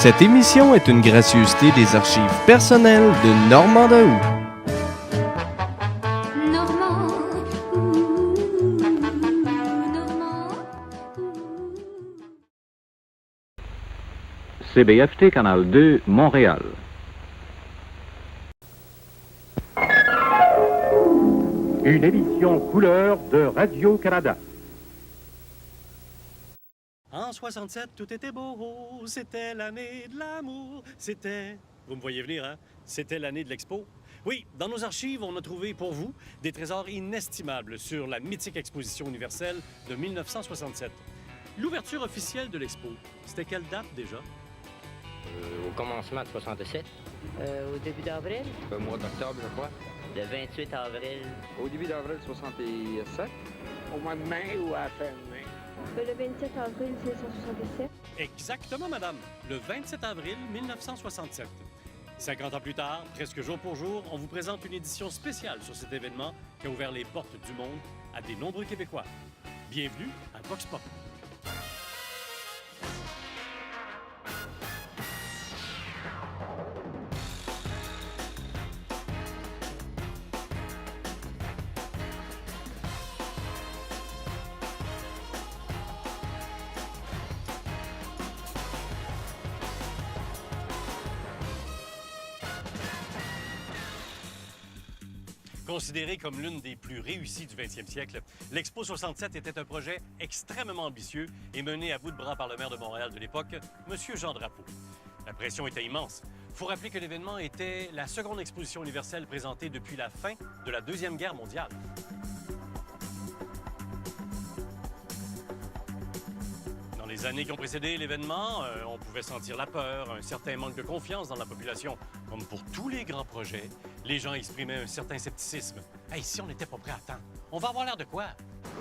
Cette émission est une gracieuseté des archives personnelles de Normand Daoust. CBFT Canal 2, Montréal. Une émission couleur de Radio-Canada. En 67, tout était beau, c'était l'année de l'amour, c'était... Vous me voyez venir, hein? C'était l'année de l'Expo. Oui, dans nos archives, on a trouvé pour vous des trésors inestimables sur la mythique exposition universelle de 1967. L'ouverture officielle de l'Expo, c'était quelle date déjà? Au commencement de 67. Au début d'avril. Le mois d'octobre, je crois. Le 28 avril. Au début d'avril 67. Au mois de mai ou à la fin de mai. Le 27 avril 1967. Exactement, madame. Le 27 avril 1967. 50 ans plus tard, presque jour pour jour, on vous présente une édition spéciale sur cet événement qui a ouvert les portes du monde à des nombreux Québécois. Bienvenue à Vox Pop. Considérée comme l'une des plus réussies du 20e siècle, l'Expo 67 était un projet extrêmement ambitieux et mené à bout de bras par le maire de Montréal de l'époque, M. Jean Drapeau. La pression était immense. Il faut rappeler que l'événement était la seconde exposition universelle présentée depuis la fin de la Deuxième Guerre mondiale. Dans les années qui ont précédé l'événement, on pouvait sentir la peur, un certain manque de confiance dans la population. Comme pour tous les grands projets, les gens exprimaient un certain scepticisme. Hey, si on n'était pas prêt à temps, on va avoir l'air de quoi?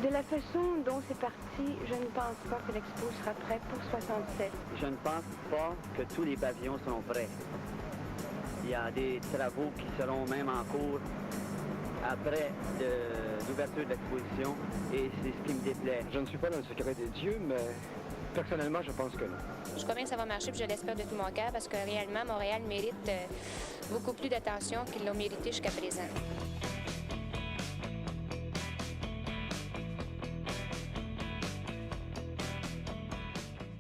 De la façon dont c'est parti, je ne pense pas que l'Expo sera prêt pour 67. Je ne pense pas que tous les pavillons seront prêts. Il y a des travaux qui seront même en cours après l'ouverture de l'exposition et c'est ce qui me déplaît. Je ne suis pas dans le secret des dieux, mais personnellement, je pense que non. Je crois bien que ça va marcher, puis je l'espère de tout mon cœur, parce que réellement, Montréal mérite beaucoup plus d'attention qu'il l'a mérité jusqu'à présent.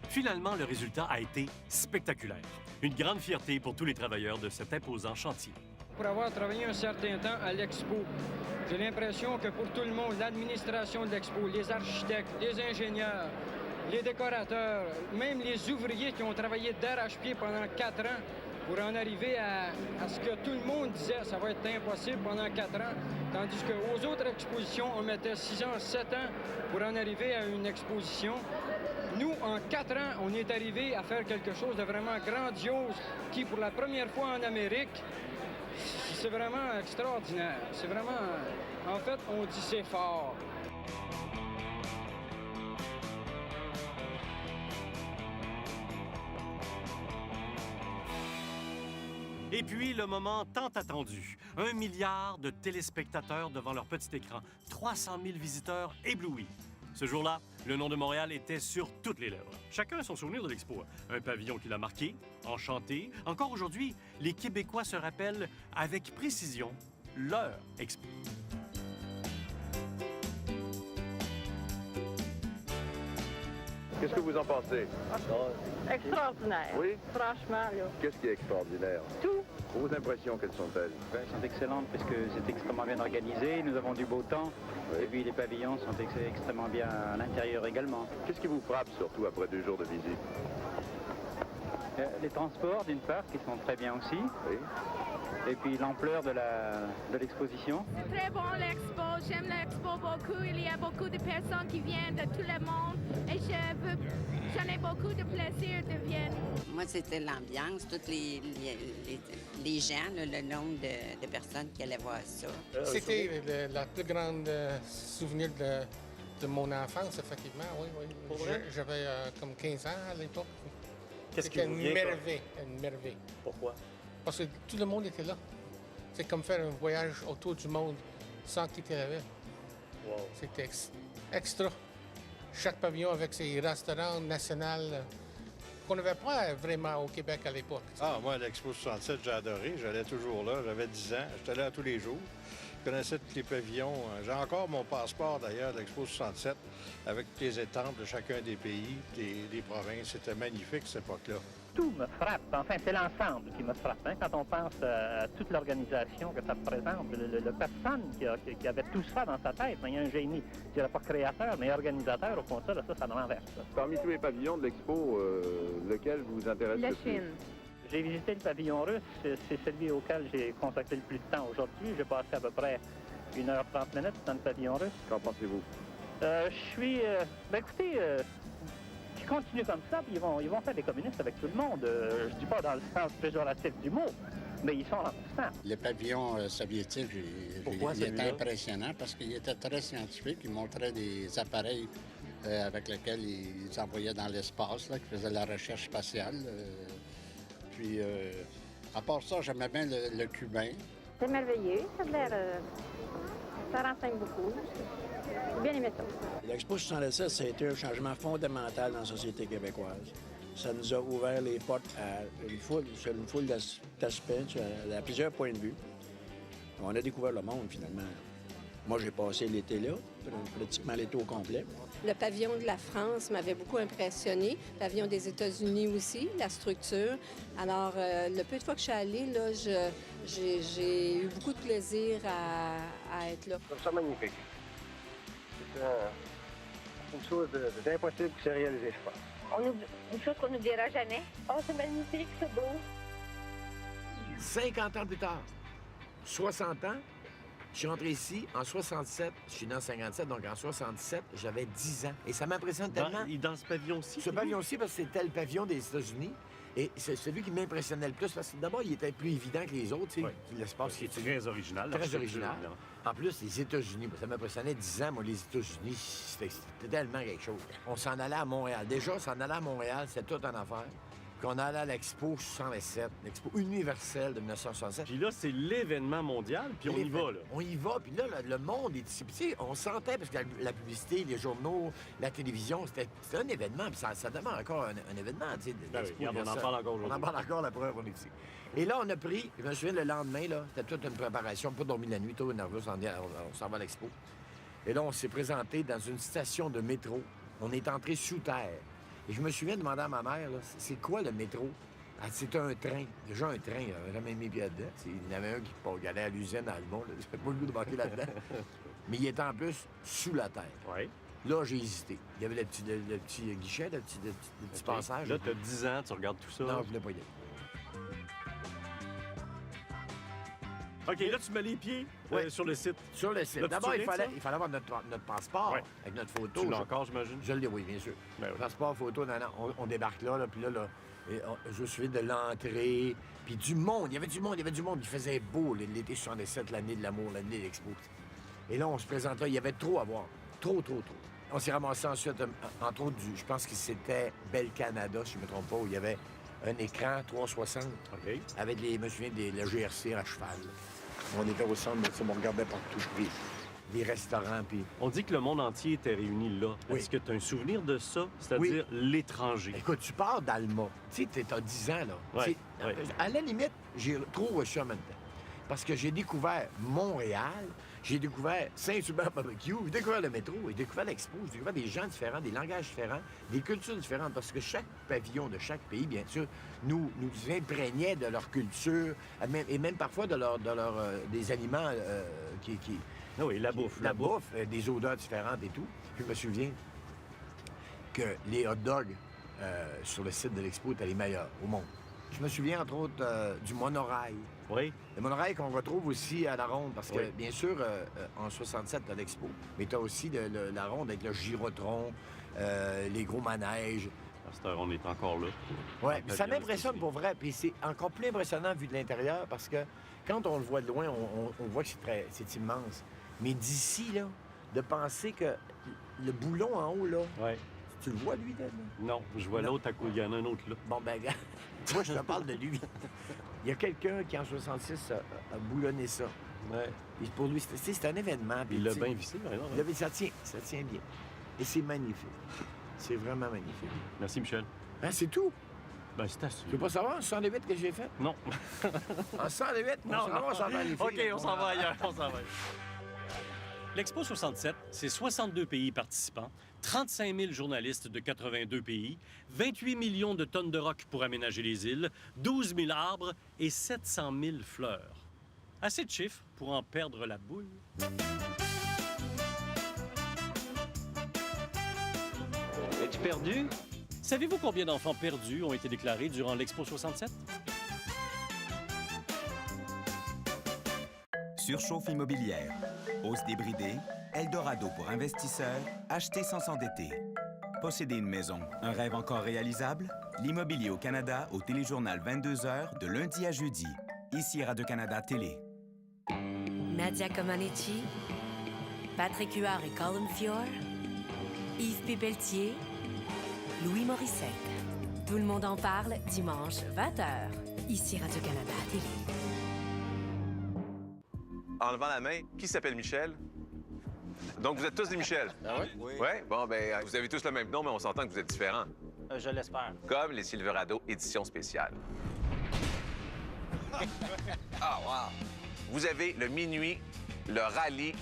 Finalement, le résultat a été spectaculaire. Une grande fierté pour tous les travailleurs de cet imposant chantier. Pour avoir travaillé un certain temps à l'Expo, j'ai l'impression que pour tout le monde, l'administration de l'Expo, les architectes, les ingénieurs, les décorateurs, même les ouvriers qui ont travaillé d'arrache-pied pendant 4 ans pour en arriver à ce que tout le monde disait, ça va être impossible pendant 4 ans, tandis qu'aux autres expositions, on mettait 6 ans, 7 ans pour en arriver à une exposition. Nous, en 4 ans, on est arrivé à faire quelque chose de vraiment grandiose qui, pour la première fois en Amérique, c'est vraiment extraordinaire. C'est vraiment... En fait, on dit c'est fort. Et puis, le moment tant attendu. 1 milliard de téléspectateurs devant leur petit écran. 300 000 visiteurs éblouis. Ce jour-là, le nom de Montréal était sur toutes les lèvres. Chacun a son souvenir de l'Expo. Un pavillon qui l'a marqué, enchanté. Encore aujourd'hui, les Québécois se rappellent avec précision leur Expo. Qu'est-ce que vous en pensez? Extraordinaire. Oui? Franchement, là. Qu'est-ce qui est extraordinaire? Tout. Vos impressions, quelles sont-elles? Elles sont excellentes parce que c'est extrêmement bien organisé. Nous avons du beau temps. Oui. Et puis les pavillons sont extrêmement bien à l'intérieur également. Qu'est-ce qui vous frappe surtout après 2 jours de visite? Les transports, d'une part, qui sont très bien aussi. Oui. Et puis l'ampleur de l'exposition. C'est très bon l'expo, j'aime l'expo beaucoup. Il y a beaucoup de personnes qui viennent de tout le monde et j'en ai beaucoup de plaisir de venir. Moi, c'était l'ambiance, tous les gens, le nombre de personnes qui allaient voir ça. C'était la plus grande souvenir de mon enfance, effectivement, oui. J'avais comme 15 ans à l'époque. Qu'est-ce qui C'était vous une vient merveille. Pourquoi? Parce que tout le monde était là. C'est comme faire un voyage autour du monde sans quitter la ville. Wow. C'était extra. Chaque pavillon avec ses restaurants nationaux, qu'on n'avait pas vraiment au Québec à l'époque. Ah, moi, l'Expo 67, j'ai adoré. J'allais toujours là. J'avais 10 ans. J'étais là tous les jours. Je connaissais tous les pavillons. J'ai encore mon passeport, d'ailleurs, de l'Expo 67, avec les étampes de chacun des pays, des provinces. C'était magnifique, cette époque-là. Tout me frappe. Enfin, c'est l'ensemble qui me frappe. Hein? Quand on pense à toute l'organisation que ça représente, le personne qui avait tout ça dans sa tête, il y a un génie. Je dirais pas créateur, mais organisateur, au fond, ça renverse. Parmi tous les pavillons de l'expo, lequel vous intéresse La le plus? Chine. J'ai visité le pavillon russe. C'est celui auquel j'ai consacré le plus de temps aujourd'hui. J'ai passé à peu près 1h30 dans le pavillon russe. Qu'en pensez-vous? Je suis... écoutez... qui continuent comme ça, puis ils vont faire des communistes avec tout le monde. Je dis pas dans le sens péjoratif du mot, mais ils sont en Le pavillon soviétique, il était impressionnant parce qu'il était très scientifique. Il montrait des appareils avec lesquels ils envoyaient dans l'espace, qui faisaient la recherche spatiale. Puis, à part ça, j'aimais bien le cubain. C'est merveilleux, ça a l'air... ça renseigne beaucoup. J'ai bien aimé ça. L'Expo 67, ça a été un changement fondamental dans la société québécoise. Ça nous a ouvert les portes à sur une foule d'aspects, à plusieurs points de vue. On a découvert le monde, finalement. Moi, j'ai passé l'été là, pratiquement l'été au complet. Le pavillon de la France m'avait beaucoup impressionné. Le pavillon des États-Unis aussi, la structure. Alors, le peu de fois que je suis allée, là, j'ai eu beaucoup de plaisir à être là. Je trouve ça magnifique. C'est une chose d'impossible qui s'est réalisée, je pense. Une chose qu'on n'oubliera jamais. Oh, c'est magnifique, c'est beau. 50 ans plus tard, 60 ans, je suis rentré ici en 67, je suis né en 57, donc en 67, j'avais 10 ans. Et ça m'impressionne tellement. Dans ce pavillon-ci? Ce pavillon-ci, parce que c'était le pavillon des États-Unis. Et c'est celui qui m'impressionnait le plus, parce que d'abord, il était plus évident que les autres. Oui. L'espace qui était très original. Très original. En plus, les États-Unis, ça m'impressionnait 10 ans, moi, les États-Unis, c'était tellement quelque chose. On s'en allait à Montréal. Déjà, s'en aller à Montréal, c'était tout en affaire. Puis on allait à l'Expo 67, l'Expo universelle de 1967. Puis là, c'est l'événement mondial, puis on y va, là. On y va, puis là, le monde est ici. Puis tu sais, on sentait, parce que la publicité, les journaux, la télévision, c'était un événement, puis ça demeure encore un événement, tu sais. Ben oui, on en parle encore aujourd'hui. On en parle encore la preuve, on est ici. Et là, on a pris, je me souviens, le lendemain, là, c'était toute une préparation, pas dormi la nuit, tout nerveux, on s'en va à l'Expo. Et là, on s'est présenté dans une station de métro. On est entré sous terre. Et je me souviens de demander à ma mère, là, c'est quoi le métro? Elle dit, c'est un train. Déjà un train, j'avais jamais mis pied dedans. Il y en avait un qui allait à l'usine à Almont. J'avais pas le goût de manquer là-dedans. Mais il était en plus sous la terre. Oui. Là, j'ai hésité. Il y avait le petit guichet, le petit passage. Là, tu as 10 ans, tu regardes tout ça. Non, je voulais pas y aller. OK, là, tu mets les pieds sur le site. Sur le site. D'abord, il fallait avoir notre passeport avec notre photo. Tu l'as encore, j'imagine? Je l'ai, oui, bien sûr. Ben oui. Passeport, photo, on débarque là, puis là, je me souviens de l'entrée, puis du monde. Il y avait du monde. Il faisait beau, l'été 67, l'année de l'amour, l'année de l'Expo. Et là, on se présente là, il y avait trop à voir. Trop. On s'est ramassé ensuite, entre autres, je pense que c'était Bell Canada, si je ne me trompe pas, où il y avait un écran 360 avec je me souviens, le GRC à cheval. On était au centre, on regardait partout, puis des restaurants, puis... On dit que le monde entier était réuni là. Oui. Est-ce que tu as un souvenir de ça? C'est-à-dire l'étranger? Écoute, tu pars d'Alma. Tu sais, t'as 10 ans, là. Oui. À la limite, j'ai trop reçu en même temps. Parce que j'ai découvert Montréal, j'ai découvert Saint-Hubert Barbecue, j'ai découvert le métro, j'ai découvert l'Expo, j'ai découvert des gens différents, des langages différents, des cultures différentes, parce que chaque pavillon de chaque pays, bien sûr, nous imprégnait de leur culture, et même parfois des aliments qui... Ah oui, la bouffe. La bouffe, des odeurs différentes et tout. Je me souviens que les hot dogs sur le site de l'Expo étaient les meilleurs au monde. Je me souviens, entre autres, du monorail. Oui. Le monorail qu'on retrouve aussi à la Ronde, parce que, bien sûr, en 67, tu as l'Expo, mais tu as aussi la Ronde avec le Gyrotron, les gros manèges. À cette heure, on est encore là. Oui, mais ça m'impressionne pour vrai. Puis c'est encore plus impressionnant vu de l'intérieur, parce que quand on le voit de loin, on voit que c'est immense. Mais d'ici, là, de penser que le boulon en haut, là... Oui. Tu le vois, lui, là? Non, je vois l'autre à côté. Il y en a un autre là. Bon, ben, moi, je te parle de lui. Il y a quelqu'un qui, en 66, a boulonné ça. Ouais. Et pour lui, c'est un événement. Il l'a bien vissé, par exemple. Ça tient bien. Et c'est magnifique. C'est vraiment magnifique. Merci, Michel. C'est tout. Ben, c'est assez. Tu veux pas savoir, 108 que j'ai fait? Non. En 108? Non, on s'en va les filles. OK, on s'en va ailleurs, on s'en va. L'Expo 67, c'est 62 pays participants, 35 000 journalistes de 82 pays, 28 millions de tonnes de roc pour aménager les îles, 12 000 arbres et 700 000 fleurs. Assez de chiffres pour en perdre la boule. Es-tu perdu? Savez-vous combien d'enfants perdus ont été déclarés durant l'Expo 67? Surchauffe immobilière. Hausse débridée. Eldorado pour investisseurs. Acheter sans s'endetter. Posséder une maison. Un rêve encore réalisable? L'immobilier au Canada au téléjournal 22h de lundi à jeudi. Ici Radio-Canada Télé. Nadia Comaneci, Patrick Huard et Colin Fior, Yves Pépeltier, Louis Morissette. Tout le monde en parle dimanche 20h. Ici Radio-Canada Télé. En levant la main, qui s'appelle Michel? Donc, vous êtes tous des Michel? Ah oui? Oui. Bon, ben, vous avez tous le même nom, mais on s'entend que vous êtes différents. Je l'espère. Comme les Silverado édition spéciale. Ah, wow! Vous avez le Minuit, le Rallye,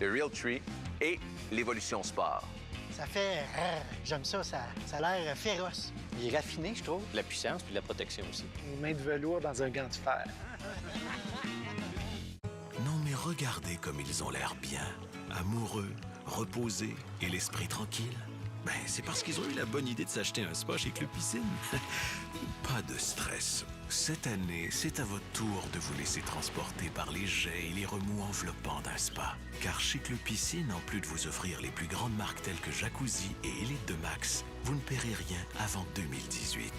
le Realtree et l'Évolution Sport. Ça fait... J'aime ça, ça a l'air féroce. Il est raffiné, je trouve. La puissance puis la protection aussi. Une main de velours dans un gant de fer. Non, mais regardez comme ils ont l'air bien. Amoureux, reposés et l'esprit tranquille. Ben, c'est parce qu'ils ont eu la bonne idée de s'acheter un spa chez Club Piscine. Pas de stress. Cette année, c'est à votre tour de vous laisser transporter par les jets et les remous enveloppants d'un spa. Car chez Club Piscine, en plus de vous offrir les plus grandes marques telles que Jacuzzi et Elite de Max, vous ne paierez rien avant 2018.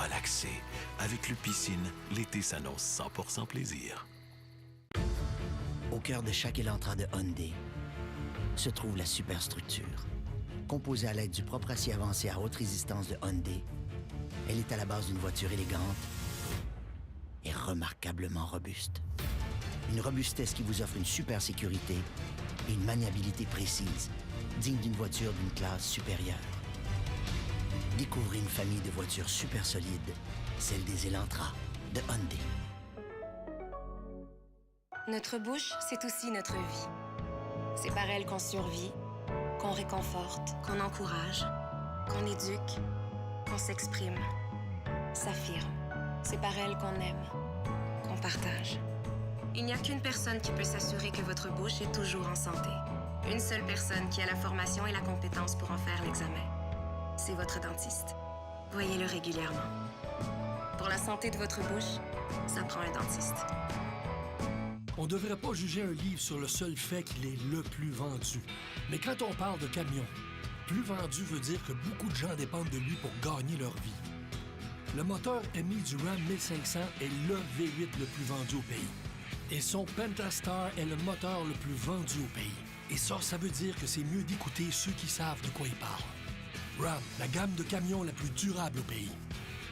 Relaxez. Avec Club Piscine, l'été s'annonce 100% plaisir. Au cœur de chaque élantra de Hyundai se trouve la superstructure. Composée à l'aide du propre acier avancé à haute résistance de Hyundai, elle est à la base d'une voiture élégante et remarquablement robuste. Une robustesse qui vous offre une super sécurité et une maniabilité précise, digne d'une voiture d'une classe supérieure. Découvrez une famille de voitures super solides, celle des Elantra de Hyundai. Notre bouche, c'est aussi notre vie. C'est par elle qu'on survit, qu'on réconforte, qu'on encourage, qu'on éduque, qu'on s'exprime, s'affirme. C'est par elle qu'on aime, qu'on partage. Il n'y a qu'une personne qui peut s'assurer que votre bouche est toujours en santé. Une seule personne qui a la formation et la compétence pour en faire l'examen. C'est votre dentiste. Voyez-le régulièrement. Pour la santé de votre bouche, ça prend un dentiste. On ne devrait pas juger un livre sur le seul fait qu'il est le plus vendu. Mais quand on parle de camion, plus vendu veut dire que beaucoup de gens dépendent de lui pour gagner leur vie. Le moteur MI du Ram 1500 est le V8 le plus vendu au pays. Et son Pentastar est le moteur le plus vendu au pays. Et ça veut dire que c'est mieux d'écouter ceux qui savent de quoi ils parlent. Ram, la gamme de camions la plus durable au pays.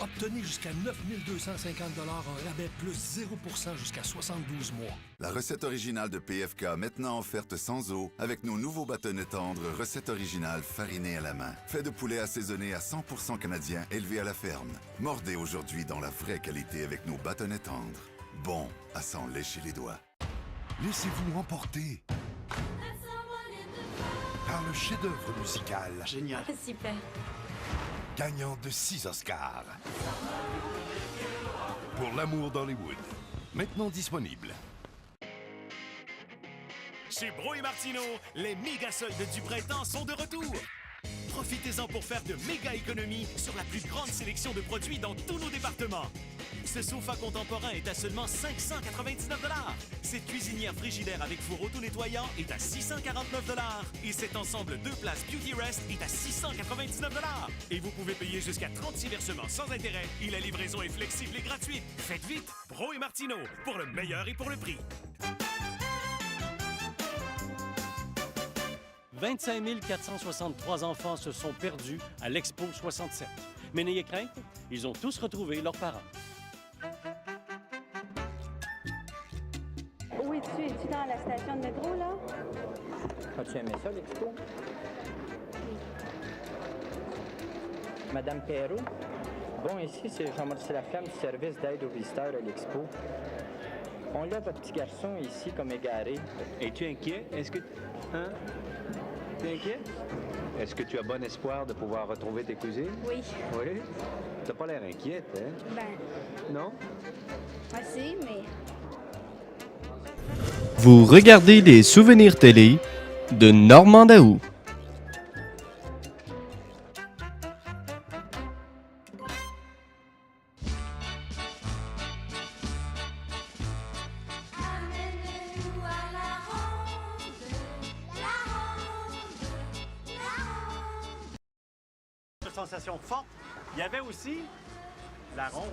Obtenez jusqu'à 9 250 $ en rabais plus 0% jusqu'à 72 mois. La recette originale de PFK maintenant offerte sans eau avec nos nouveaux bâtonnets tendres recette originale farinée à la main. Fait de poulet assaisonné à 100% canadien élevé à la ferme. Mordez aujourd'hui dans la vraie qualité avec nos bâtonnets tendres. Bon à s'en lécher les doigts. Laissez-vous emporter par le chef-d'œuvre musical. Génial. Super. Gagnant de 6 Oscars. Pour l'amour d'Hollywood. Maintenant disponible. Chez Bro et Martineau, les méga soldes du printemps sont de retour. Profitez-en pour faire de méga économies sur la plus grande sélection de produits dans tous nos départements. Ce sofa contemporain est à seulement 599 $. Cette cuisinière frigidaire avec four auto-nettoyant est à 649 $. Et cet ensemble 2 places Beauty Rest est à 699 $. Et vous pouvez payer jusqu'à 36 versements sans intérêt. Et la livraison est flexible et gratuite. Faites vite, Bro et Martineau, pour le meilleur et pour le prix. 25 463 enfants se sont perdus à l'Expo 67. Mais n'ayez crainte, ils ont tous retrouvé leurs parents. Où es-tu? Es-tu dans la station de métro, là? As-tu aimé ça, l'Expo? Madame Perrault? Bon, ici, c'est Jean-Maurice Laflamme du service d'aide aux visiteurs à l'Expo. On lève votre petit garçon ici comme égaré. Es-tu inquiet? Est-ce que... Hein? T'es inquiet? Est-ce que tu as bon espoir de pouvoir retrouver tes cousines? Oui. Oui? T'as pas l'air inquiète, hein? Ben, Non? assez, mais... Vous regardez les souvenirs télé de Normand Daou. Sensation forte. Il y avait aussi la ronde.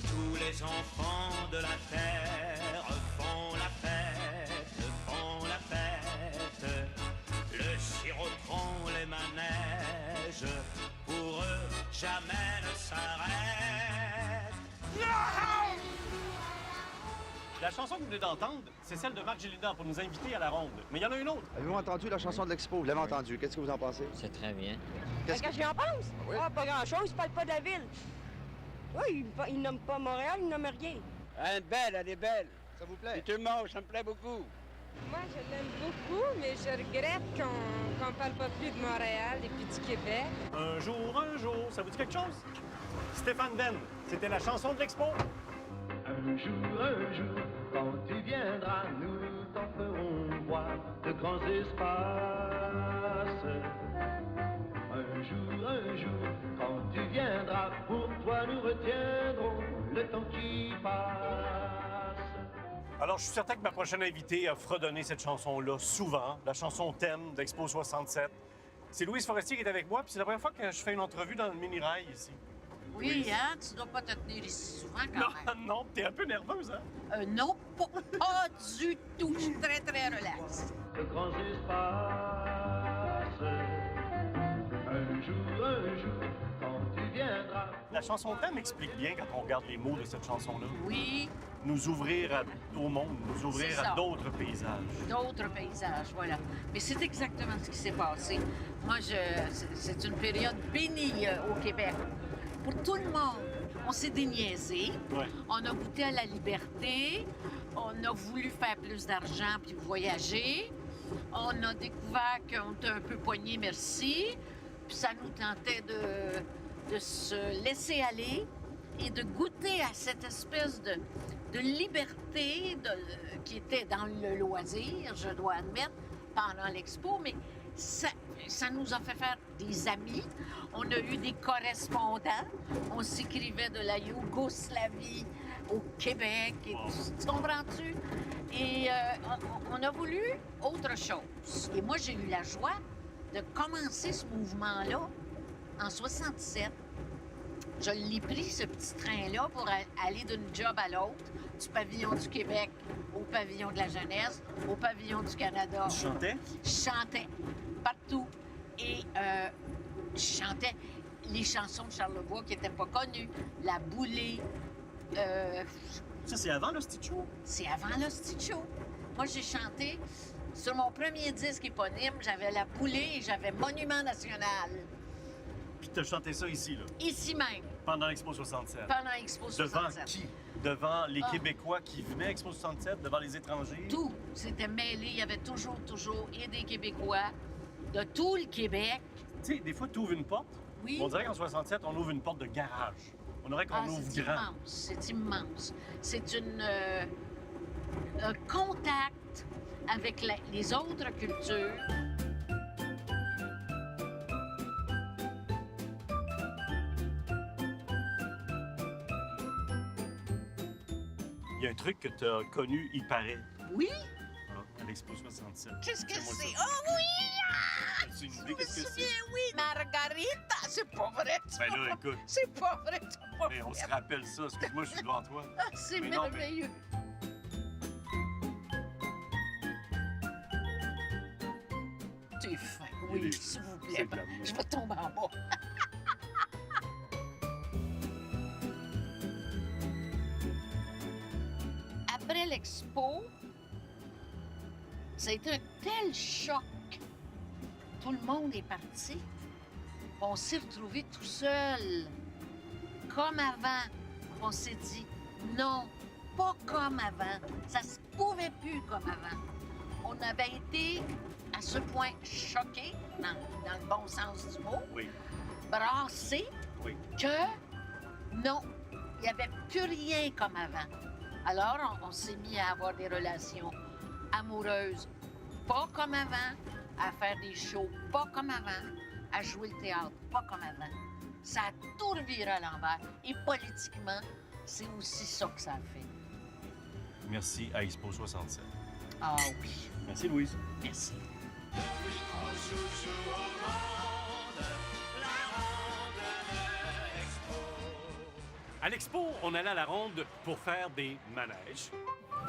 Tous les enfants de la terre font la fête. Le sirotron, les manèges, pour eux, jamais ne s'arrête. La chanson que vous venez d'entendre, c'est celle de Marc Gélinas pour nous inviter à la ronde. Mais il y en a une autre. Avez-vous entendu la chanson de l'Expo? Vous l'avez entendue. Qu'est-ce que vous en pensez? C'est très bien. Qu'est-ce que j'y en pense? Oui. Ah, pas grand-chose, il parle pas de la ville. Oui, il nomme pas Montréal, il nomme rien. Elle est belle. Ça vous plaît? C'est humour, ça me plaît beaucoup. Moi, je l'aime beaucoup, mais je regrette qu'on parle pas plus de Montréal et puis du Québec. Un jour, ça vous dit quelque chose? Stéphane Ben, c'était la chanson de l'Expo. Un jour, quand tu viendras, nous t'en ferons voir de grands espaces. Un jour, quand tu viendras, pour toi nous retiendrons le temps qui passe. Alors, je suis certain que ma prochaine invitée a fredonné cette chanson-là souvent, la chanson thème d'Expo 67. C'est Louise Forestier qui est avec moi, puis c'est la première fois que je fais une entrevue dans le mini-rail ici. Oui, hein? Tu dois pas te tenir ici souvent, quand même. Non, t'es un peu nerveuse, hein? Non, pas du tout. Je suis très, très relax. De grands espaces. Un jour, quand tu viendras... La chanson thème explique bien, quand on regarde les mots de cette chanson-là. Oui. Nous ouvrir au monde, nous ouvrir à d'autres paysages. D'autres paysages, voilà. Mais c'est exactement ce qui s'est passé. Moi, c'est une période bénie au Québec. Pour tout le monde, on s'est déniaisé, on a goûté à la liberté, on a voulu faire plus d'argent puis voyager, on a découvert qu'on était un peu poigné, merci, puis ça nous tentait de se laisser aller et de goûter à cette espèce de liberté qui était dans le loisir, je dois admettre, pendant l'Expo, mais ça nous a fait faire des amis. On a eu des correspondants. On s'écrivait de la Yougoslavie au Québec. Et tu comprends-tu? Et on a voulu autre chose. Et moi, j'ai eu la joie de commencer ce mouvement-là en 67. Je l'ai pris, ce petit train-là, pour aller d'une job à l'autre, du pavillon du Québec au pavillon de la jeunesse, au pavillon du Canada. Tu chantais? Je chantais partout. Et je chantais les chansons de Charlevoix qui n'étaient pas connues. La Boulée. Ça, c'est avant l'Hostie Show? C'est avant l'Hostie Show. Moi, j'ai chanté sur mon premier disque éponyme, j'avais La Boulée et j'avais Monument National. Puis tu as chanté ça ici, là? Ici même. Pendant l'Expo 67? Pendant l'Expo 67. Devant qui? Devant les Québécois qui venaient à Expo 67, devant les étrangers? Tout. C'était mêlé. Il y avait toujours, et des Québécois de tout le Québec. Tu sais, des fois, tu ouvres une porte. Oui. On dirait qu'en 67, on ouvre une porte de garage. On aurait qu'on ouvre c'est grand. Immense. C'est immense. C'est un contact avec les autres cultures. Il y a un truc que tu as connu, il paraît. Oui? À l'Expo 67. Qu'est-ce que c'est? Ça. Oh oui! As-tu une idée qu'est-ce que c'est? Oui, Margarita! C'est pas vrai! Ben là, écoute. C'est pas vrai! C'est pas Mais on vrai. se rappelle ça. Excuse-moi, je suis devant toi. C'est Mais non, merveilleux. T'es fin, oui, s'il vous plaît. Je vais tomber en bas. Après l'Expo, ça a été un tel choc. Tout le monde est parti. On s'est retrouvés tout seuls, comme avant. On s'est dit, non, pas comme avant. Ça se pouvait plus comme avant. On avait été à ce point choqués, dans le bon sens du mot, brassés, que non, il n'y avait plus rien comme avant. Alors, on s'est mis à avoir des relations amoureuses, pas comme avant, à faire des shows, pas comme avant, à jouer le théâtre, pas comme avant. Ça a tout reviré à l'envers. Et politiquement, c'est aussi ça que ça a fait. Merci à Expo 67. Ah oui. Merci, Louise. Merci. À l'Expo, on allait à la ronde pour faire des manèges.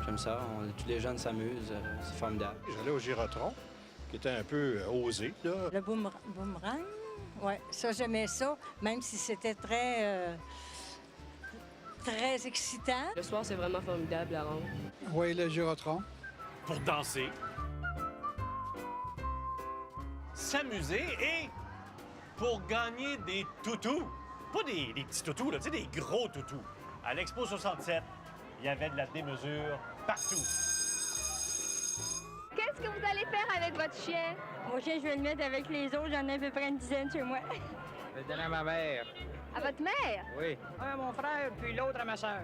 J'aime ça, tous les jeunes s'amusent, c'est formidable. J'allais au Girotron, qui était un peu osé, là. Le boomerang, oui, ça, j'aimais ça, même si c'était très excitant. Le soir, c'est vraiment formidable, la ronde. Oui, le Girotron. Pour danser, s'amuser et pour gagner des toutous. Pas des petits toutous, là, tu sais, des gros toutous. À l'Expo 67, il y avait de la démesure partout. Qu'est-ce que vous allez faire avec votre chien? Mon chien, je vais le mettre avec les autres, j'en ai à peu près une dizaine chez moi. Je vais le donner à ma mère. À votre mère? Oui. Un à mon frère, puis l'autre à ma soeur.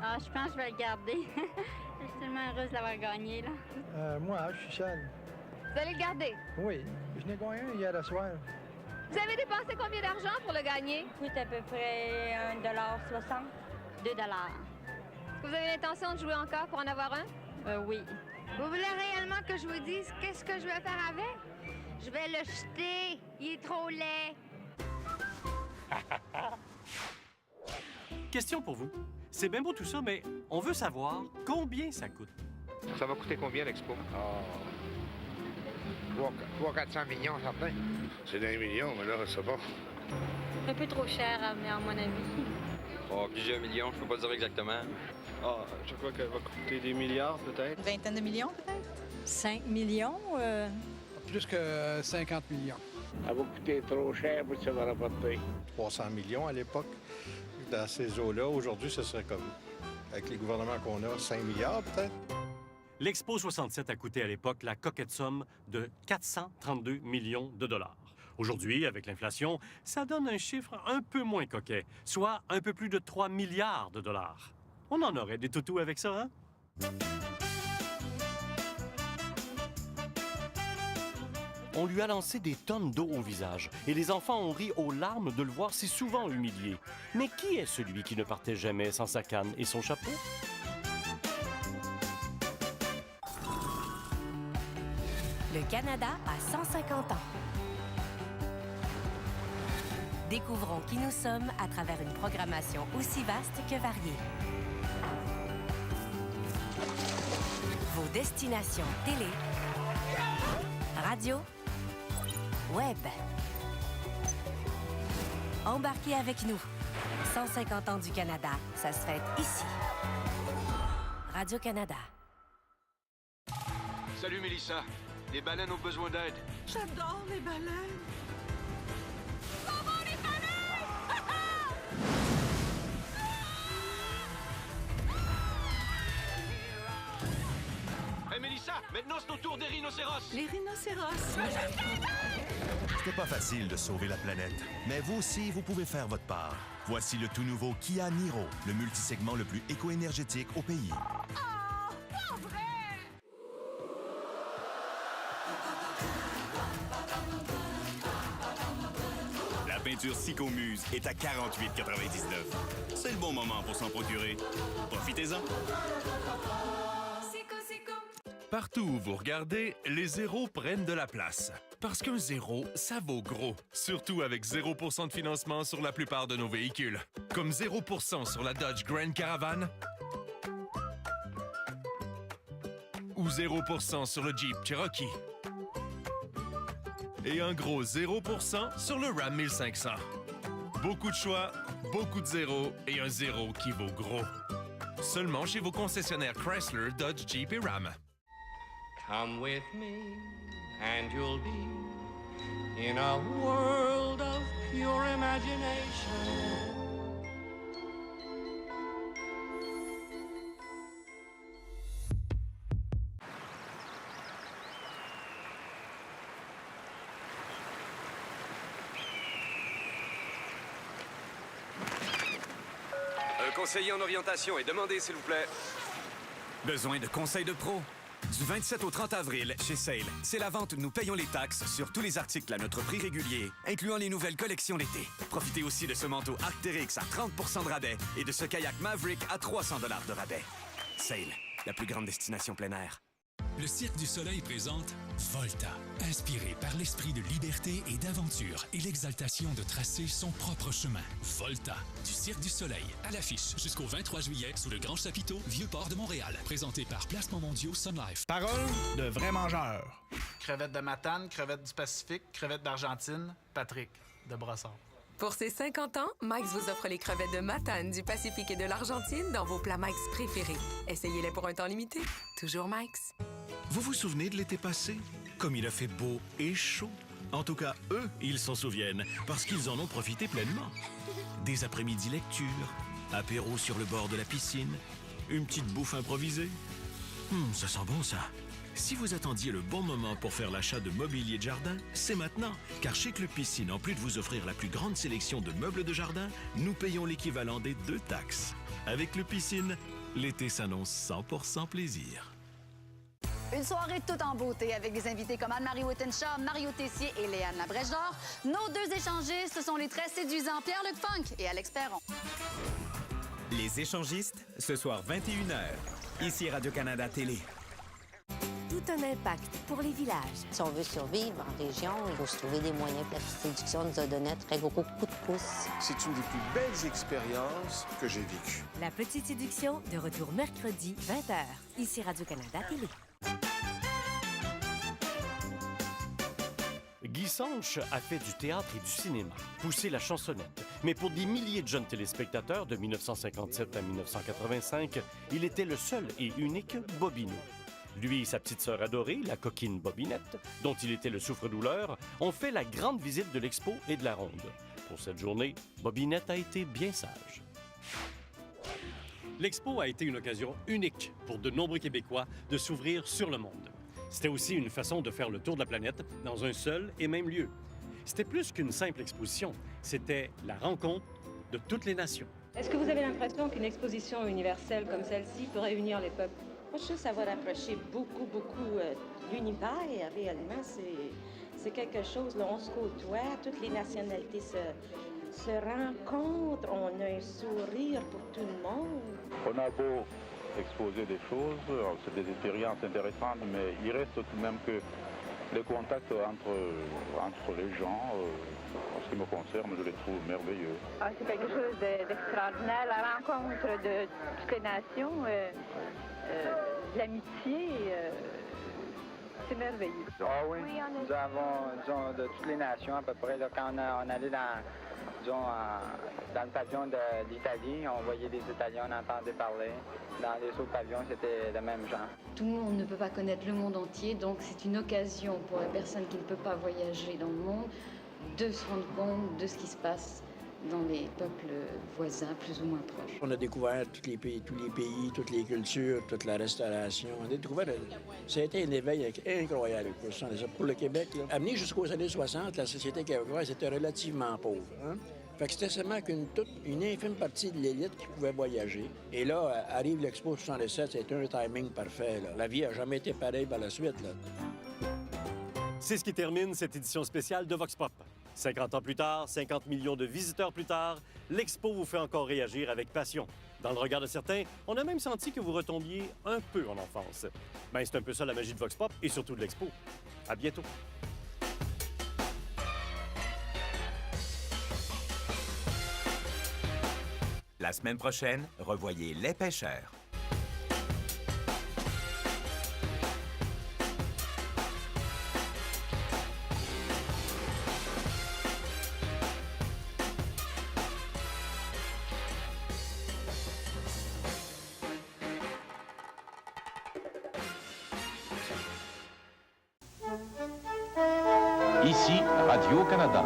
Ah, je pense que je vais le garder. Je suis tellement heureuse d'avoir gagné, là. Moi, je suis seul. Vous allez le garder? Oui, je n'ai gagné un hier soir. Vous avez dépensé combien d'argent pour le gagner? Il coûte à peu près $1,60, $2. Est-ce que vous avez l'intention de jouer encore pour en avoir un? Oui. Vous voulez réellement que je vous dise qu'est-ce que je vais faire avec? Je vais le jeter. Il est trop laid. Question pour vous. C'est bien beau tout ça, mais on veut savoir combien ça coûte. Ça va coûter combien, l'Expo? 300-400 millions, certain. C'est d'un million, mais là, c'est bon. Un peu trop cher, à mon avis. Oh, plusieurs millions, je peux pas dire exactement. Je crois qu'elle va coûter des milliards, peut-être. Une vingtaine de millions, peut-être? 5 millions? Plus que 50 millions. Elle va coûter trop cher pour ce que ça va rapporter. 300 millions à l'époque, dans ces eaux-là. Aujourd'hui, ce serait comme, avec les gouvernements qu'on a, 5 milliards, peut-être. L'Expo 67 a coûté à l'époque la coquette somme de 432 millions de dollars. Aujourd'hui, avec l'inflation, ça donne un chiffre un peu moins coquet, soit un peu plus de 3 milliards de dollars. On en aurait des toutous avec ça, hein? On lui a lancé des tonnes d'eau au visage et les enfants ont ri aux larmes de le voir si souvent humilié. Mais qui est celui qui ne partait jamais sans sa canne et son chapeau? Le Canada a 150 ans. Découvrons qui nous sommes à travers une programmation aussi vaste que variée. Vos destinations télé, radio, web. Embarquez avec nous. 150 ans du Canada, ça se fête ici. Radio-Canada. Salut Mélissa. Les baleines ont besoin d'aide. J'adore les baleines. Maman, les baleines! Hey Mélissa, maintenant c'est au tour des rhinocéros. Les rhinocéros. C'était pas facile de sauver la planète, mais vous aussi, vous pouvez faire votre part. Voici le tout nouveau Kia Niro, le multisegment le plus éco-énergétique au pays. La peinture Sycomuse est à 48,99. C'est le bon moment pour s'en procurer. Profitez-en. Partout où vous regardez, les zéros prennent de la place. Parce qu'un zéro, ça vaut gros. Surtout avec 0% de financement sur la plupart de nos véhicules. Comme 0% sur la Dodge Grand Caravan ou 0% sur le Jeep Cherokee. Et un gros 0% sur le Ram 1500. Beaucoup de choix, beaucoup de zéros et un zéro qui vaut gros. Seulement chez vos concessionnaires Chrysler, Dodge, Jeep et Ram. Come with me and you'll be in a world of conseiller en orientation et demandez, s'il vous plaît. Besoin de conseils de pro? Du 27 au 30 avril, chez Sale, c'est la vente Nous payons les taxes sur tous les articles à notre prix régulier, incluant les nouvelles collections d'été. Profitez aussi de ce manteau Arc'teryx à 30% de rabais et de ce kayak Maverick à 300 $ de rabais. Sale, la plus grande destination plein air. Le Cirque du Soleil présente Volta, inspiré par l'esprit de liberté et d'aventure et l'exaltation de tracer son propre chemin. Volta, du Cirque du Soleil, à l'affiche jusqu'au 23 juillet sous le Grand Chapiteau, Vieux-Port de Montréal, présenté par Placements Mondiaux Sun Life. Parole de vrais mangeurs. Crevettes de Matane, crevettes du Pacifique, crevettes d'Argentine, Patrick de Brossard. Pour ses 50 ans, Mike's vous offre les crevettes de Matane, du Pacifique et de l'Argentine dans vos plats Mike's préférés. Essayez-les pour un temps limité. Toujours Mike's. Vous vous souvenez de l'été passé? Comme il a fait beau et chaud. En tout cas, eux, ils s'en souviennent, parce qu'ils en ont profité pleinement. Des après-midi lecture, apéro sur le bord de la piscine, une petite bouffe improvisée. Ça sent bon, ça. Si vous attendiez le bon moment pour faire l'achat de mobilier de jardin, c'est maintenant. Car chez Club Piscine, en plus de vous offrir la plus grande sélection de meubles de jardin, nous payons l'équivalent des 2 taxes. Avec Club Piscine, l'été s'annonce 100% plaisir. Une soirée toute en beauté avec des invités comme Anne-Marie Wittenshaw, Mario Tessier et Léane Labrèche-d'Or. Nos 2 échangistes, ce sont les très séduisants Pierre-Luc Funk et Alex Perron. Les échangistes, ce soir 21h, ici Radio-Canada Télé. Tout un impact pour les villages. Si on veut survivre en région, il faut se trouver des moyens. La petite séduction nous a donné un très gros coup de pouce. C'est une des plus belles expériences que j'ai vécues. La petite séduction, de retour mercredi, 20h, ici Radio-Canada Télé. Guy Sanche a fait du théâtre et du cinéma, poussé la chansonnette. Mais pour des milliers de jeunes téléspectateurs de 1957 à 1985, il était le seul et unique Bobino. Lui et sa petite sœur adorée, la coquine Bobinette, dont il était le souffre-douleur, ont fait la grande visite de l'Expo et de la Ronde. Pour cette journée, Bobinette a été bien sage. L'Expo a été une occasion unique pour de nombreux Québécois de s'ouvrir sur le monde. C'était aussi une façon de faire le tour de la planète dans un seul et même lieu. C'était plus qu'une simple exposition, c'était la rencontre de toutes les nations. Est-ce que vous avez l'impression qu'une exposition universelle comme celle-ci peut réunir les peuples? Moi, je trouve que ça va rapprocher beaucoup l'univers. Réellement, c'est quelque chose, là, on se côtoie, toutes les nationalités se rencontrent, on a un sourire pour tout le monde. On a beau exposer des choses, c'est des expériences intéressantes, mais il reste tout de même que les contacts entre les gens, en ce qui me concerne, je les trouve merveilleux. C'est quelque chose d'extraordinaire, la rencontre de toutes les nations, l'amitié, c'est merveilleux. Ah oui, nous avons, disons, de toutes les nations à peu près, là, quand on allait dans le pavillon de l'Italie, on voyait des Italiens, on entendait parler. Dans les autres pavillons, c'était le même genre. Tout le monde ne peut pas connaître le monde entier, donc c'est une occasion pour la personne qui ne peut pas voyager dans le monde de se rendre compte de ce qui se passe dans les peuples voisins, plus ou moins proches. On a découvert tous les pays, toutes les cultures, toute la restauration. On a découvert... Ça a été un éveil incroyable pour le Québec. Là. Amené jusqu'aux années 60, la société québécoise était relativement pauvre. Hein? Fait que c'était seulement une infime partie de l'élite qui pouvait voyager. Et là, arrive l'Expo 67, c'était un timing parfait. Là. La vie n'a jamais été pareille par la suite. Là. C'est ce qui termine cette édition spéciale de Vox Pop. 50 ans plus tard, 50 millions de visiteurs plus tard, l'Expo vous fait encore réagir avec passion. Dans le regard de certains, on a même senti que vous retombiez un peu en enfance. Ben, c'est un peu ça la magie de Vox Pop et surtout de l'Expo. À bientôt. La semaine prochaine, revoyez Les Pêcheurs. Ici, Radio-Canada.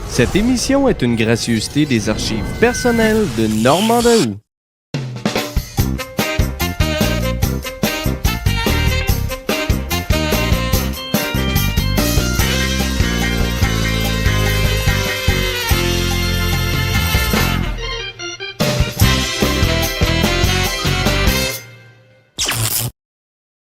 Cette émission est une gracieuseté des archives personnelles de Normand Daoust.